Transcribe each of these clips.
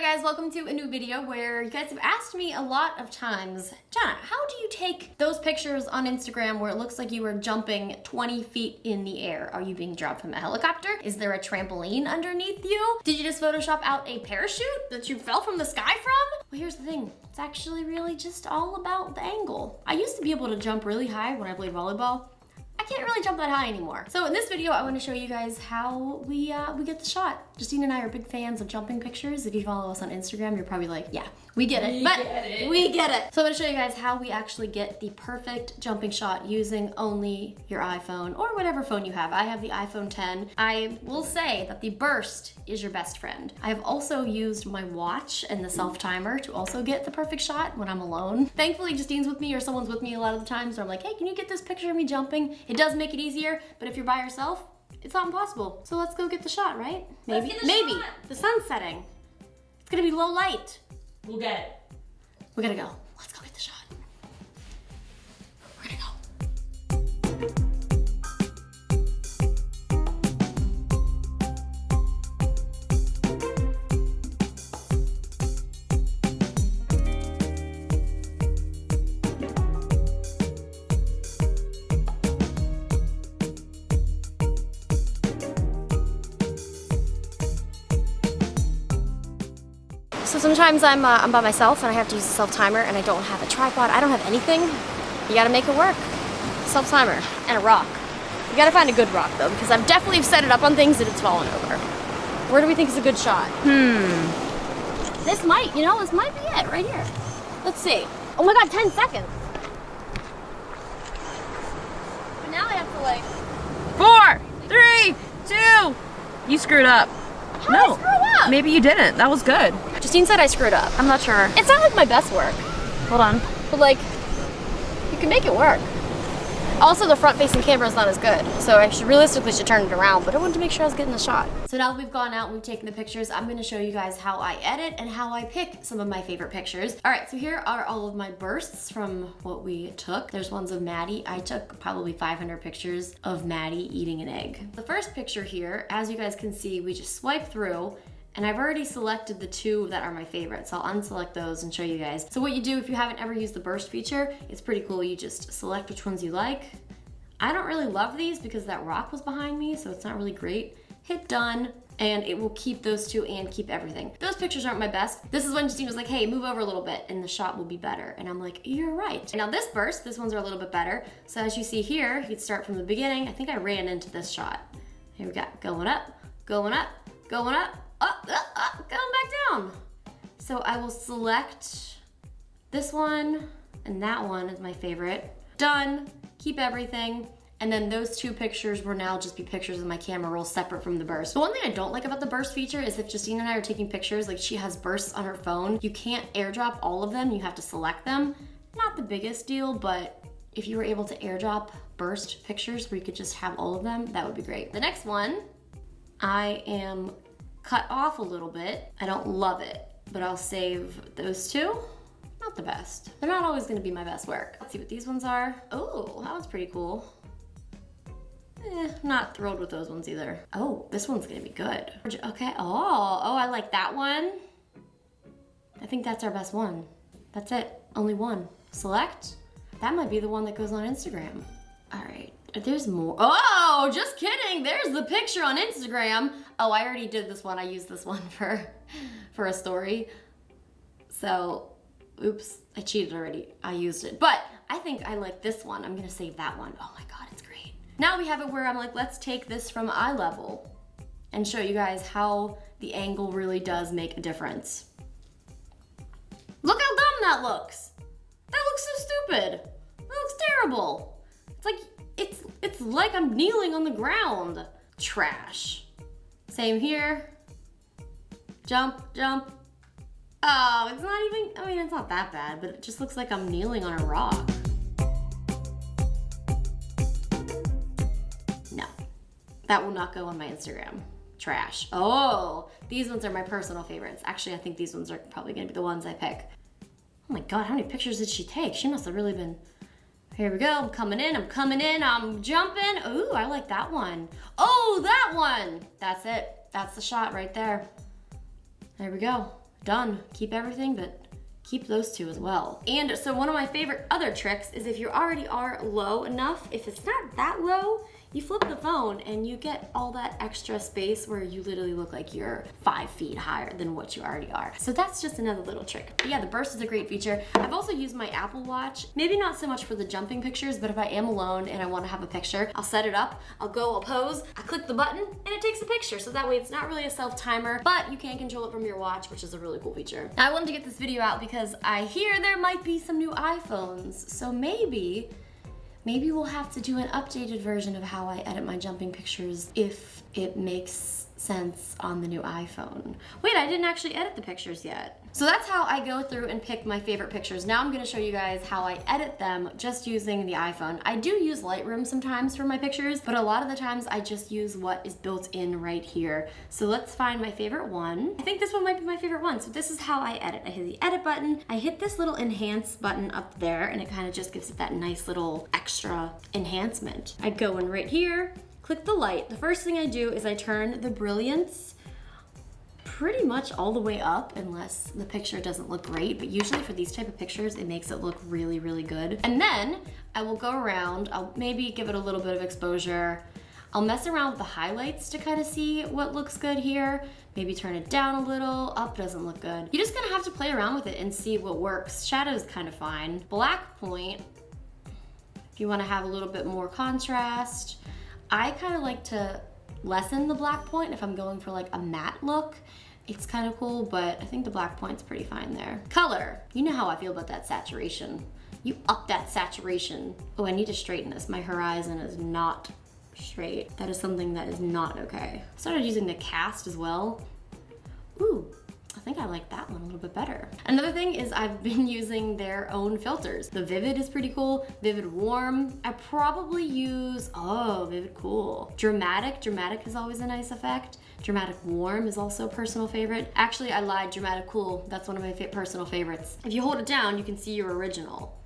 Alright guys, welcome to a new video where you guys have asked me a lot of times, Jenna, how do you take those pictures on Instagram where it looks like you are jumping 20 feet in the air? Are you being dropped from a helicopter? Is there a trampoline underneath you? Did you just Photoshop out a parachute that you fell from the sky from? Well, here's the thing. It's actually really just all about the angle. I used to be able to jump really high when I played volleyball. I can't really jump that high anymore. So in this video, I want to show you guys how we get the shot. Justine and I are big fans of jumping pictures. If you follow us on Instagram, you're probably like, yeah, we get it. We get it. So I'm gonna show you guys how we actually get the perfect jumping shot using only your iPhone or whatever phone you have. I have the iPhone 10. I will say that the burst is your best friend. I have also used my watch and the self-timer to also get the perfect shot when I'm alone. Thankfully, Justine's with me or someone's with me a lot of the times where I'm like, hey, can you get this picture of me jumping? It does make it easier, but if you're by yourself, it's not impossible. So let's go get the shot, right? Maybe. Shot. The sun's setting. It's gonna be low light. We'll get it. We gotta go. Let's go get the shot. We're gonna go. So sometimes I'm by myself and I have to use a self-timer and I don't have a tripod. I don't have anything. You gotta make it work. Self-timer and a rock. You gotta find a good rock though, because I've definitely set it up on things that it's fallen over. Where do we think is a good shot? This might be it right here. Let's see. Oh my God, 10 seconds. But now I have to 4, 3, 2. You screwed up. How did I screw up? Maybe you didn't. That was good. Justine said I screwed up. I'm not sure. It's not like my best work. Hold on. But like, you can make it work. Also, the front-facing camera is not as good, so I realistically should turn it around, but I wanted to make sure I was getting the shot. So now that we've gone out and we've taken the pictures, I'm gonna show you guys how I edit and how I pick some of my favorite pictures. All right, so here are all of my bursts from what we took. There's ones of Maddie. I took probably 500 pictures of Maddie eating an egg. The first picture here, as you guys can see, we just swipe through, and I've already selected the 2 that are my favorites. I'll unselect those and show you guys. So what you do if you haven't ever used the burst feature, it's pretty cool. You just select which ones you like. I don't really love these because that rock was behind me, so it's not really great. Hit done, and it will keep those 2 and keep everything. Those pictures aren't my best. This is when Justine was like, hey, move over a little bit and the shot will be better. And I'm like, you're right. Now this burst, these ones are a little bit better. So as you see here, you can start from the beginning. I think I ran into this shot. Here we go, going up, going up, going up. Up, going back down. So I will select this one and that one is my favorite. Done, keep everything. And then those 2 pictures will now just be pictures of my camera roll separate from the burst. The one thing I don't like about the burst feature is if Justine and I are taking pictures, like she has bursts on her phone, you can't airdrop all of them, you have to select them. Not the biggest deal, but if you were able to airdrop burst pictures where you could just have all of them, that would be great. The next one, I am cut off a little bit. I don't love it, but I'll save those 2. Not the best. They're not always gonna be my best work. Let's see what these ones are. Oh, that one's pretty cool. Not thrilled with those ones either. Oh, this one's gonna be good. Okay, oh, I like that one. I think that's our best one. That's it, only one. Select. That might be the one that goes on Instagram. All right. There's more. Oh, just kidding. There's the picture on Instagram. Oh, I already did this one. I used this one for a story. So, oops, I cheated already. I used it. But I think I like this one. I'm gonna save that one. Oh my God, it's great. Now we have it where I'm like, let's take this from eye level and show you guys how the angle really does make a difference. Look how dumb that looks. That looks so stupid. That looks terrible. It's like, it's like I'm kneeling on the ground. Trash. Same here. Jump, jump. Oh, it's not even, I mean, it's not that bad, but it just looks like I'm kneeling on a rock. No, that will not go on my Instagram. Trash. Oh, these ones are my personal favorites. Actually, I think these ones are probably gonna be the ones I pick. Oh my God, how many pictures did she take? She must have really been. Here we go, I'm coming in, I'm jumping. Ooh, I like that one. Oh, that one. That's it. That's the shot right there. There we go. done. Keep everything, but keep those two as well. And so one of my favorite other tricks is if you already are low enough, if it's not that low, you flip the phone and you get all that extra space where you literally look like you're 5 feet higher than what you already are. So that's just another little trick. But yeah, the burst is a great feature. I've also used my Apple Watch, maybe not so much for the jumping pictures, but if I am alone and I want to have a picture, I'll set it up, I'll pose, I click the button, and it takes a picture. So that way it's not really a self-timer, but you can control it from your watch, which is a really cool feature. Now, I wanted to get this video out because I hear there might be some new iPhones. So maybe we'll have to do an updated version of how I edit my jumping pictures if it makes sense on the new iPhone. Wait, I didn't actually edit the pictures yet. So that's how I go through and pick my favorite pictures. Now I'm gonna show you guys how I edit them just using the iPhone. I do use Lightroom sometimes for my pictures, but a lot of the times I just use what is built in right here. So let's find my favorite one. I think this one might be my favorite one. So this is how I edit. I hit the edit button, I hit this little enhance button up there, and it kind of just gives it that nice little extra enhancement. I go in right here, click the light. The first thing I do is I turn the brilliance pretty much all the way up unless the picture doesn't look great, but usually for these type of pictures it makes it look really, really good. And then I will go around, I'll maybe give it a little bit of exposure. I'll mess around with the highlights to kind of see what looks good here. Maybe turn it down a little, up doesn't look good. You're just gonna have to play around with it and see what works. Shadow's kind of fine. Black point, if you wanna have a little bit more contrast. I kind of like to lessen the black point if I'm going for like a matte look. It's kind of cool, but I think the black point's pretty fine there. Color, you know how I feel about that saturation. You up that saturation. Oh, I need to straighten this. My horizon is not straight. That is something that is not okay. I started using the cast as well. Ooh, I think I like that one a little bit better. Another thing is I've been using their own filters. The Vivid is pretty cool. Vivid Warm. I probably use, oh, Vivid Cool. Dramatic. Dramatic is always a nice effect. Dramatic Warm is also a personal favorite. Actually, I lied. Dramatic Cool. That's one of my personal favorites. If you hold it down, you can see your original,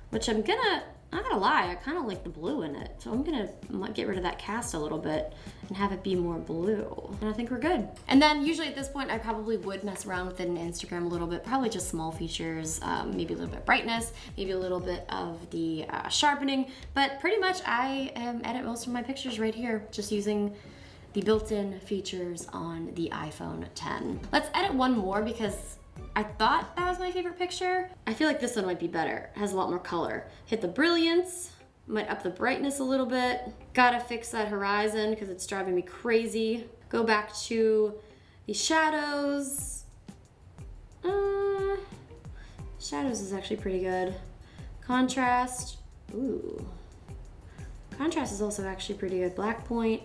which I'm not gonna lie, I kind of like the blue in it. So I'm gonna get rid of that cast a little bit and have it be more blue. And I think we're good. And then usually at this point, I probably would mess around with it in Instagram a little bit, probably just small features, maybe a little bit of brightness, maybe a little bit of the sharpening, but pretty much I edit most of my pictures right here, just using the built-in features on the iPhone 10. Let's edit one more because I thought that was my favorite picture. I feel like this one might be better. It has a lot more color. Hit the brilliance, might up the brightness a little bit. Gotta fix that horizon because it's driving me crazy. Go back to the shadows. Shadows is actually pretty good. Contrast, ooh. Contrast is also actually pretty good. Black point.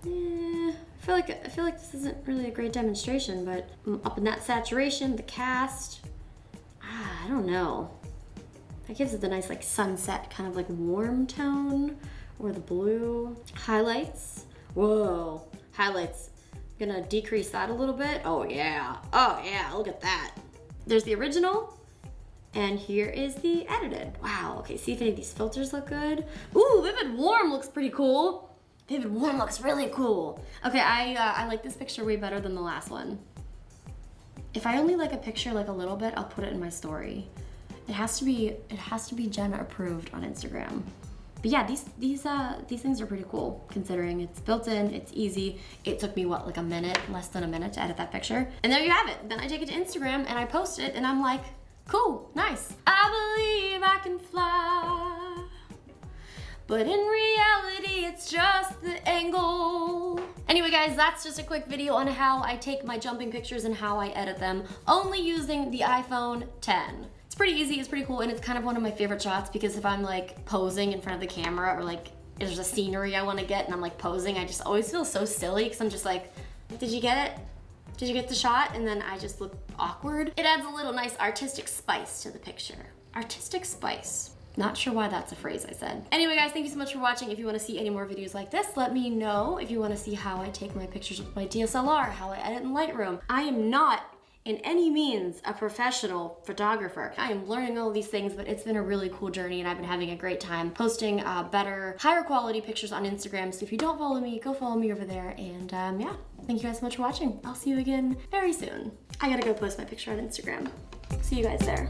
I feel like this isn't really a great demonstration, but up in that saturation, the cast, I don't know. That gives it the nice like sunset kind of like warm tone, or the blue. Highlights, whoa, highlights. I'm gonna decrease that a little bit. Oh yeah, look at that. There's the original, and here is the edited. Wow, okay, see if any of these filters look good. Ooh, Vivid Warm looks pretty cool. Vivid Warm looks really cool. Okay, I like this picture way better than the last one. If I only like a picture like a little bit, I'll put it in my story. It has to be Jenna approved on Instagram. But yeah, these things are pretty cool considering it's built in, it's easy. It took me what, like a minute, less than a minute to edit that picture. And there you have it. Then I take it to Instagram and I post it and I'm like, cool, nice. I believe I can fly. But in reality, it's just the angle. Anyway, guys, that's just a quick video on how I take my jumping pictures and how I edit them, only using the iPhone 10. It's pretty easy, it's pretty cool, and it's kind of one of my favorite shots because if I'm like posing in front of the camera or like there's a scenery I want to get and I'm like posing, I just always feel so silly because I'm just like, did you get it? Did you get the shot? And then I just look awkward. It adds a little nice artistic spice to the picture. Artistic spice. Not sure why that's a phrase I said. Anyway, guys, thank you so much for watching. If you want to see any more videos like this, let me know. If you want to see how I take my pictures with my DSLR, how I edit in Lightroom. I am not in any means a professional photographer. I am learning all these things, but it's been a really cool journey and I've been having a great time posting better, higher quality pictures on Instagram. So if you don't follow me, go follow me over there. And yeah, thank you guys so much for watching. I'll see you again very soon. I gotta go post my picture on Instagram. See you guys there.